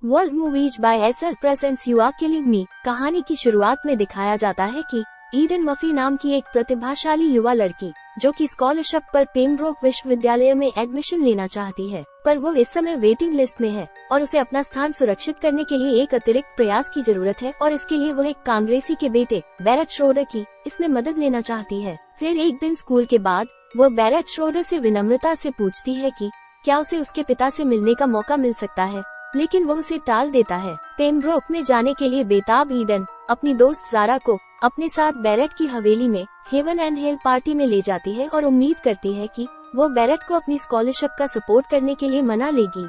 World movies by SL presents you are killing me. कहानी की शुरुआत में दिखाया जाता है कि ईडन मफी नाम की एक प्रतिभाशाली युवा लड़की जो कि स्कॉलरशिप पर पेम्ब्रोक विश्वविद्यालय में एडमिशन लेना चाहती है, पर वो इस समय वेटिंग लिस्ट में है और उसे अपना स्थान सुरक्षित करने के लिए एक अतिरिक्त प्रयास की जरूरत है और इसके लिए वो एक कांग्रेसी के बेटे बैरेट श्रोडर की इसमें मदद लेना चाहती है। फिर एक दिन स्कूल के बाद वो बैरेट श्रोडर से विनम्रता से पूछती है कि क्या उसे उसके पिता से मिलने का मौका मिल सकता है, लेकिन वो उसे टाल देता है। पेम्ब्रोक में जाने के लिए बेताब ईडन अपनी दोस्त ज़ारा को अपने साथ बैरेट की हवेली में हेवन एंड हेल पार्टी में ले जाती है और उम्मीद करती है कि वो बैरेट को अपनी स्कॉलरशिप का सपोर्ट करने के लिए मना लेगी।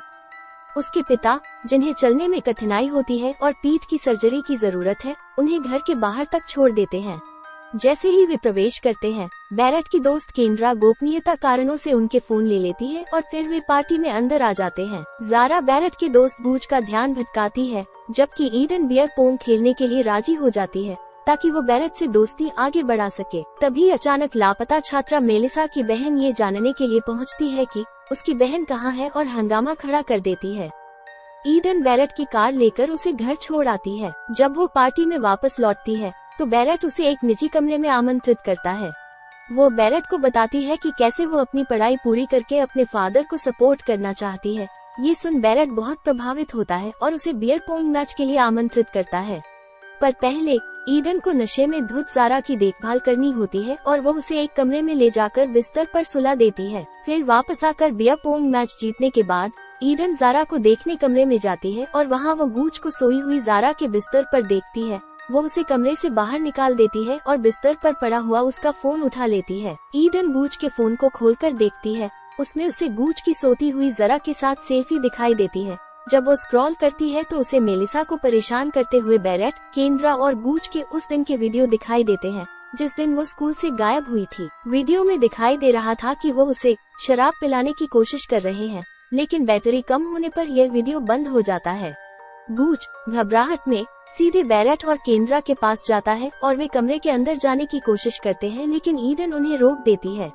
उसके पिता, जिन्हें चलने में कठिनाई होती है और पीठ की सर्जरी की जरूरत है, उन्हें घर के बाहर तक छोड़ देते हैं। जैसे ही वे प्रवेश करते हैं, बैरेट की दोस्त केंद्रा गोपनीयता कारणों से उनके फोन ले लेती है और फिर वे पार्टी में अंदर आ जाते हैं। ज़ारा बैरेट के दोस्त बूच का ध्यान भटकाती है, जबकि ईडन बियर पोंग खेलने के लिए राजी हो जाती है ताकि वो बैरेट से दोस्ती आगे बढ़ा सके। तभी अचानक लापता छात्रा मेलिसा की बहन ये जानने के लिए पहुंचती है कि उसकी बहन कहाँ है और हंगामा खड़ा कर देती है। ईडन बैरेट की कार लेकर उसे घर छोड़ आती है। जब वो पार्टी में वापस लौटती है तो बैरेट उसे एक निजी कमरे में आमंत्रित करता है। वो बैरेट को बताती है कि कैसे वो अपनी पढ़ाई पूरी करके अपने फादर को सपोर्ट करना चाहती है। ये सुन बैरेट बहुत प्रभावित होता है और उसे बियर पोंग मैच के लिए आमंत्रित करता है। पर पहले ईडन को नशे में धुत ज़ारा की देखभाल करनी होती है और वो उसे एक कमरे में ले जाकर बिस्तर पर सुला देती है। फिर वापस आकर बियर पोंग मैच जीतने के बाद ईडन ज़ारा को देखने कमरे में जाती है और वहाँ वो गूच को सोई हुई ज़ारा के बिस्तर पर देखती है। वो उसे कमरे से बाहर निकाल देती है और बिस्तर पर पड़ा हुआ उसका फोन उठा लेती है। ईडन गूच के फोन को खोलकर देखती है, उसमें उसे गूच की सोती हुई ज़ारा के साथ सेल्फी दिखाई देती है। जब वो स्क्रॉल करती है तो उसे मेलिसा को परेशान करते हुए बैरेट, केंद्रा और गूच के उस दिन के वीडियो दिखाई देते हैं जिस दिन वो स्कूल से गायब हुई थी। वीडियो में दिखाई दे रहा था कि वो उसे शराब पिलाने की कोशिश कर रहे हैं, लेकिन बैटरी कम होने पर यह वीडियो बंद हो जाता है। गूच घबराहट में सीधे बैरेट और केंद्रा के पास जाता है और वे कमरे के अंदर जाने की कोशिश करते हैं, लेकिन ईडन उन्हें रोक देती है।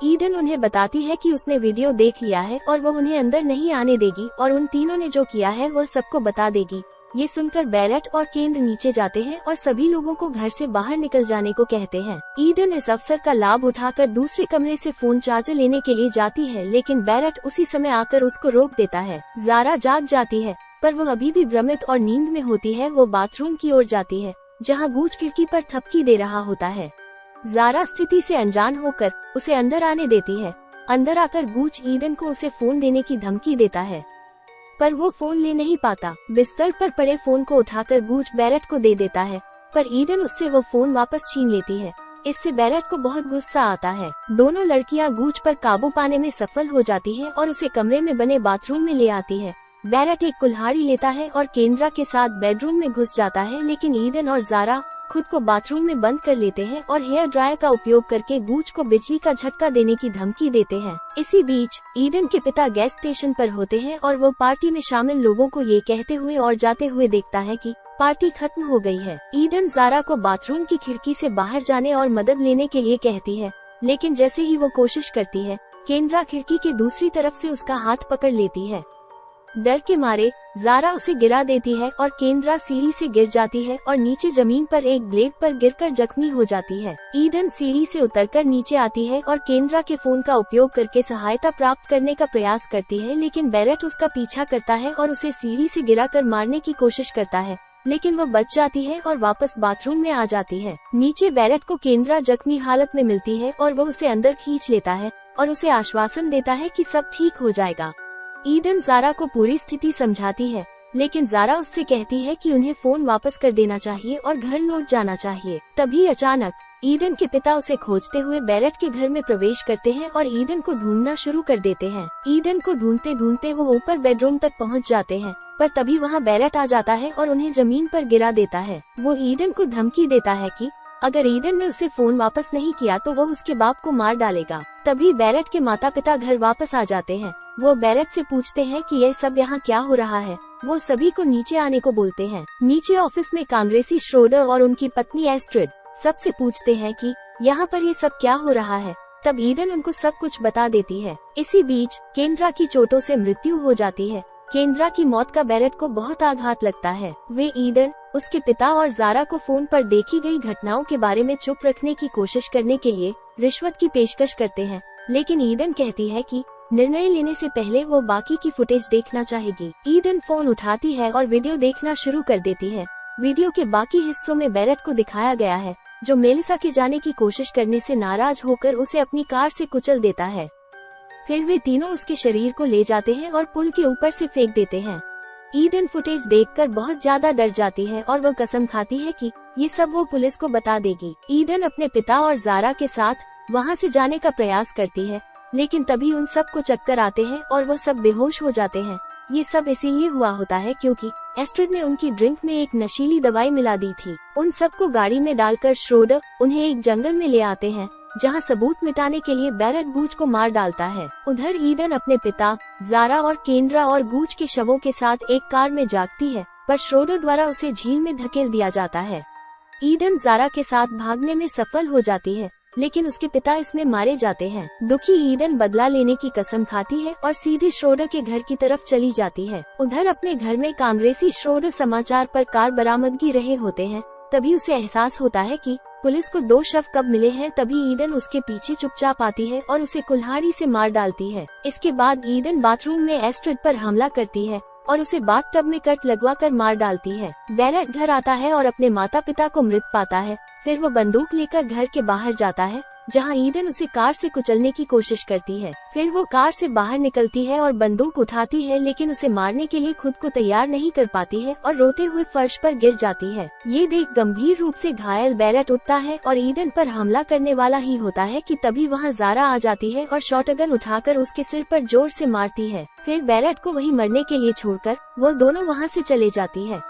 ईडन उन्हें बताती है कि उसने वीडियो देख लिया है और वो उन्हें अंदर नहीं आने देगी और उन तीनों ने जो किया है वो सबको बता देगी। ये सुनकर बैरेट और केंद्र नीचे जाते हैं और सभी लोगों को घर से बाहर निकल जाने को कहते हैं। ईडन इस अवसर का लाभ उठाकर दूसरे कमरे से फोन चार्जर लेने के लिए जाती है, लेकिन बैरेट उसी समय आकर उसको रोक देता है। ज़ारा जाग जाती है, पर वो अभी भी भ्रमित और नींद में होती है। वो बाथरूम की ओर जाती है जहाँ गूच खिड़की पर थपकी दे रहा होता है। ज़ारा स्थिति से अनजान होकर उसे अंदर आने देती है। अंदर आकर गूच ईडन को उसे फोन देने की धमकी देता है, पर वो फोन ले नहीं पाता। बिस्तर पर पड़े फोन को उठाकर गूच बैरेट को दे देता है, पर ईडन उससे वो फोन वापस छीन लेती है। इससे बैरेट को बहुत गुस्सा आता है। दोनों लड़कियां गूच पर काबू पाने में सफल हो जाती है और उसे कमरे में बने बाथरूम में ले आती है। बैरेट एक कुल्हाड़ी लेता है और केंद्रा के साथ बेडरूम में घुस जाता है, लेकिन ईडन और ज़ारा खुद को बाथरूम में बंद कर लेते हैं और हेयर ड्रायर का उपयोग करके गूच को बिजली का झटका देने की धमकी देते हैं। इसी बीच ईडन के पिता गैस स्टेशन पर होते हैं और वो पार्टी में शामिल लोगों को ये कहते हुए और जाते हुए देखता है कि पार्टी खत्म हो गई है। ईडन ज़ारा को बाथरूम की खिड़की से बाहर जाने और मदद लेने के लिए कहती है, लेकिन जैसे ही वो कोशिश करती है, केंद्रा खिड़की के दूसरी तरफ से उसका हाथ पकड़ लेती है। डर के मारे ज़ारा उसे गिरा देती है और केंद्रा सीढ़ी से गिर जाती है और नीचे जमीन पर एक ब्लेड पर गिरकर जख्मी हो जाती है। ईडन सीढ़ी से उतरकर नीचे आती है और केंद्रा के फोन का उपयोग करके सहायता प्राप्त करने का प्रयास करती है, लेकिन बैरेट उसका पीछा करता है और उसे सीढ़ी से गिराकर मारने की कोशिश करता है, लेकिन वो बच जाती है और वापस बाथरूम में आ जाती है। नीचे बैरेट को केंद्रा जख्मी हालत में मिलती है और वो उसे अंदर खींच लेता है और उसे आश्वासन देता है कि सब ठीक हो जाएगा। ईडन ज़ारा को पूरी स्थिति समझाती है, लेकिन ज़ारा उससे कहती है कि उन्हें फोन वापस कर देना चाहिए और घर लौट जाना चाहिए। तभी अचानक ईडन के पिता उसे खोजते हुए बैरेट के घर में प्रवेश करते हैं और ईडन को ढूंढना शुरू कर देते हैं। ईडन को ढूंढते ढूंढते वो ऊपर बेडरूम तक पहुंच जाते हैं, पर तभी वहां बैरेट आ जाता है और उन्हें जमीन पर गिरा देता है। वो ईडन को धमकी देता है कि अगर ईडन ने उसे फोन वापस नहीं किया तो वो उसके बाप को मार डालेगा। तभी बैरेट के माता पिता घर वापस आ जाते हैं। वो बैरेट से पूछते हैं कि यह सब यहाँ क्या हो रहा है। वो सभी को नीचे आने को बोलते हैं। नीचे ऑफिस में कांग्रेसी श्रोडर और उनकी पत्नी एस्ट्रिड सबसे पूछते हैं कि यहाँ पर ये सब क्या हो रहा है। तब ईडन उनको सब कुछ बता देती है। इसी बीच केंद्रा की चोटों से मृत्यु हो जाती है केंद्रा की मौत का बैरेट को बहुत आघात लगता है। वे ईडन, उसके पिता और जारा को फोन पर देखी गई घटनाओं के बारे में चुप रखने की कोशिश करने के लिए रिश्वत की पेशकश करते हैं, लेकिन ईडन कहती है कि निर्णय लेने से पहले वो बाकी की फुटेज देखना चाहेगी। ईडन फोन उठाती है और वीडियो देखना शुरू कर देती है। वीडियो के बाकी हिस्सों में बैरेट को दिखाया गया है, जो मेलिसा के जाने की कोशिश करने से नाराज होकर उसे अपनी कार से कुचल देता है। फिर वे तीनों उसके शरीर को ले जाते हैं और पुल के ऊपर से फेंक देते हैं। ईडन फुटेज देखकर बहुत ज्यादा डर जाती है और वो कसम खाती है कि ये सब वो पुलिस को बता देगी। ईडन अपने पिता और जारा के साथ वहाँ से जाने का प्रयास करती है, लेकिन तभी उन सब को चक्कर आते हैं और वो सब बेहोश हो जाते हैं। ये सब इसीलिए हुआ होता है क्योंकि एस्ट्रिड ने उनकी ड्रिंक में एक नशीली दवाई मिला दी थी। उन सबको गाड़ी में डालकर श्रोडर उन्हें एक जंगल में ले आते हैं, जहां सबूत मिटाने के लिए बैरेट गूच को मार डालता है। उधर ईडन अपने पिता, जारा और केंद्रा और गूच के शवों के साथ एक कार में जागती है, पर श्रोडर द्वारा उसे झील में धकेल दिया जाता है। ईडन जारा के साथ भागने में सफल हो जाती है, लेकिन उसके पिता इसमें मारे जाते हैं। दुखी ईडन बदला लेने की कसम खाती है और सीधे श्रोडर के घर की तरफ चली जाती है। उधर अपने घर में कांग्रेसी श्रोडर समाचार पर कार बरामदगी रहे होते हैं। तभी उसे एहसास होता है कि पुलिस को 2 शव कब मिले हैं। तभी ईडन उसके पीछे चुपचाप आती है और उसे कुल्हाड़ी से मार डालती है। इसके बाद ईडन बाथरूम में एस्ट्रिड पर हमला करती है और उसे बाथटब में कट लगवाकर मार डालती है। बैरेट घर आता है और अपने माता पिता को मृत पाता है। फिर वो बंदूक लेकर घर के बाहर जाता है, जहां ईडन उसे कार से कुचलने की कोशिश करती है। फिर वो कार से बाहर निकलती है और बंदूक उठाती है, लेकिन उसे मारने के लिए खुद को तैयार नहीं कर पाती है और रोते हुए फर्श पर गिर जाती है। ये देख गंभीर रूप से घायल बैरेट उठता है और ईडन पर हमला करने वाला ही होता है कि तभी वहां जारा आ जाती है और शॉटगन उठाकर उसके सिर पर जोर से मारती है। फिर बैरेट को वहीं मरने के लिए छोड़कर वो दोनों वहां से चले जाती है।